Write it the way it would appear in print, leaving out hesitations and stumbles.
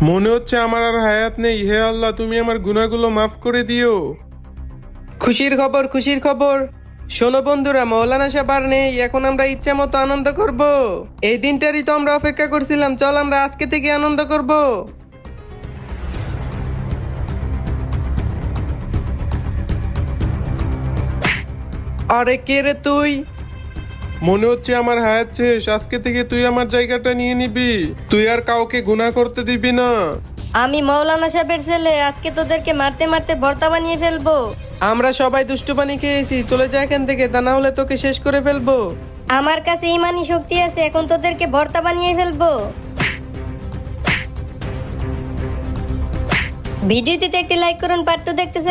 মনে হচ্ছে আমার আর হায়াত নেই। হে আল্লাহ, তুমি আমার গুনাহগুলো মাফ করে দিও। খুশির খবর, খুশির খবর। শোনো বন্ধুরা, মৌলানা সাহেব আর নেই, এখন আমরা ইচ্ছা মতো আনন্দ করব। এই দিনটারই তো আমরা অপেক্ষা করছিলাম, চল আমরা আজকে থেকে আনন্দ করব। আরে কে রে তুই? মনে হচ্ছে আমার হায়াত শেষ। আজকে থেকে তুই আমার জায়গাটা নিয়ে নিবি। তুই আর কাউকে গুনাহ করতে দিবি না। আমি মৌলানা সাহেবের ছেলে, আজকে তোদেরকে মারতে মারতে ভর্তা বানিয়ে ফেলবো। আমরা সবাই দুষ্টু পানি খেয়েছি, চলে যা এখান থেকে, তা না হলে তোকে শেষ করে ফেলবো। আমার কাছে ইমানি শক্তি আছে, এখন তোদেরকে ভর্তা বানিয়ে ফেলবো। ভিডিওটিতে একটি লাইক করুন, পার্ট 2 দেখতে চাই।